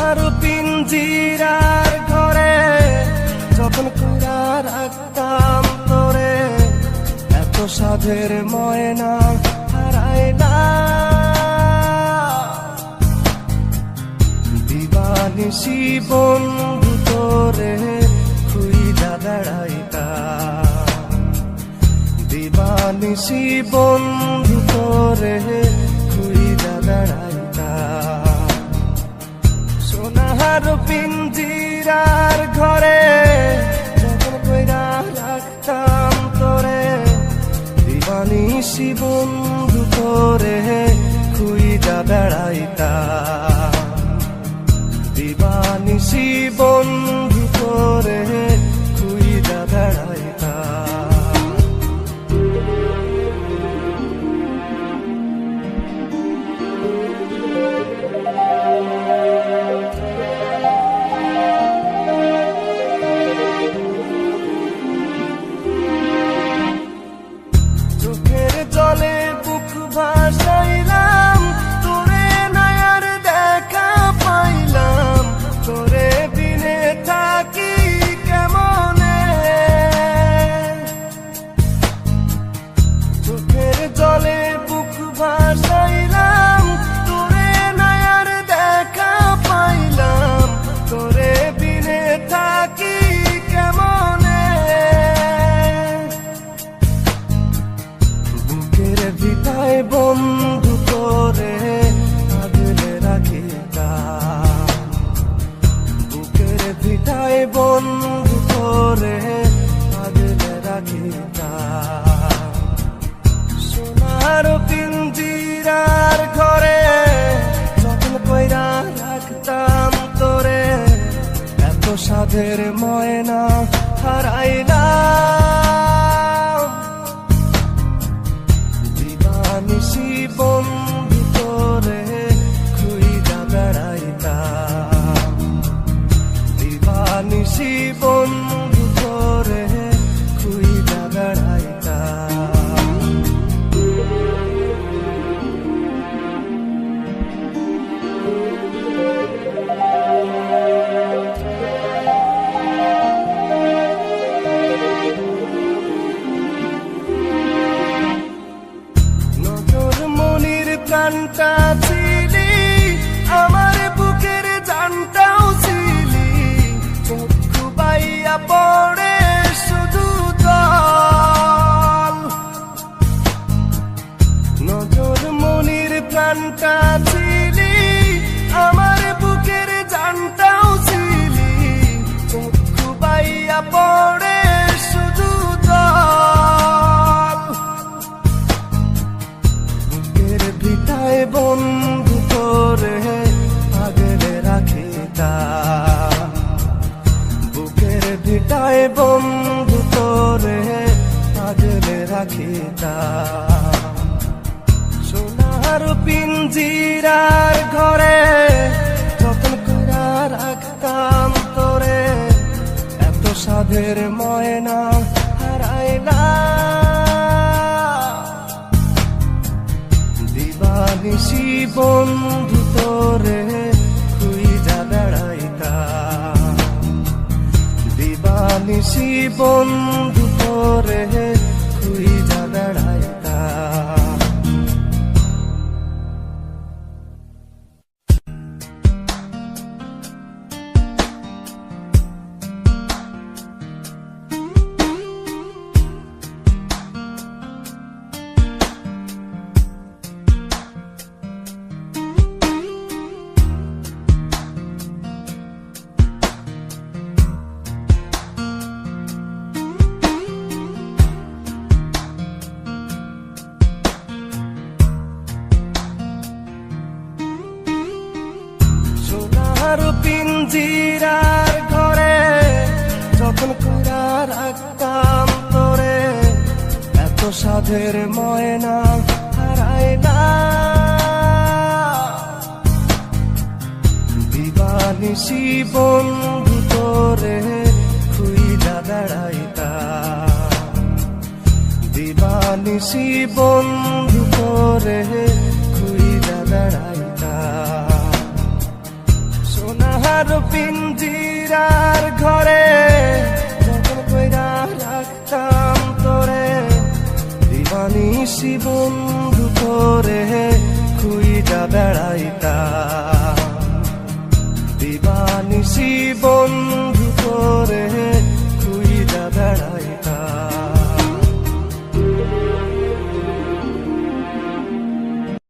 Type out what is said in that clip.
সোনার পিঞ্জিরার ঘরে যখন কইরা রাখতাম তোরে, এত সাধের ময়না হারাইলা। দিবানিশি বন্ধু তোরে খুইলা বেড়াইতা, দিবানিশি বন্ধু তোরে খুইলা বেড়াইতা। সোনার পিঞ্জিরার ঘরে যখন কইরা রাখতাম তোরে, দিবানিশি বন্ধু তোরে খুইলা বেড়াইতা, দিবানিশি বন্ধু তোরে খুইলা বেড়াইতা। চোখের জলে বুক ভাসাইলাম, তোরে নয়ার দেখা পাইলাম, তোরে বিনে থাকি কেমনে। চোখের জলে বুক ভাসাইলাম, তোরে নয়ার দেখা পাইলাম, তোরে বিনে থাকি কেমনে। বুকের ভিটায় বন্ধু তোরে আগলে রাখিতাম, বুকের ভিটায় বন্ধু তোরে আগলে রাখিতাম। সোনার পিঞ্জিরার ঘরে যখন কইরা রাখতাম তোরে, এত সাধের ময়না হারাইলাম। দিবানিশি বন্ধু তোরে খুইলা বেড়াইতাম, দিবানিশি বন্ধু তোরে খুইলা বেড়াইতাম। নজর মনির প্রাণটা ছিলি, আমার বুকের জানটাও ছিলি, চক্ষু বাইয়া পড়ে শুধু জল। নজর মনির প্রাণটা ছিলি, আমার বুকের জানটাও ছিলি, চক্ষু বাইয়া পড়ে শুধু জল। বুকের ভিটায় বন্ধু তোরে আগলে রাখিতাম, বুকের ভিটায় বন্ধু তোরে আগলে রাখিতাম। সোনার পিঞ্জিরার ঘরে যখন কইরা রাখতাম তোরে, এত সাধের ময়না হারাইলা। দিবানিশি বন্ধু তোরে খুইলা বেড়াইতাম, দিবানিশি বন্ধু তোরে খুইলা বেড়াইতাম। সোনার পিঞ্জিরার ঘরে যখন কইরা রাখতাম তোরে, এত সাধের ময়না হারাইলা। দিবানিশি বন্ধু তোরে খুইলা বেড়াইতাম, দিবানিশি বন্ধু তোরে খুইলা বেড়াইতাম। সোনা সোনার পিঞ্জিরার ঘরে যখন কইরা রাখতাম তোরে, দিবানিশি বন্ধু তোরে খুইজা বেড়াইতাম।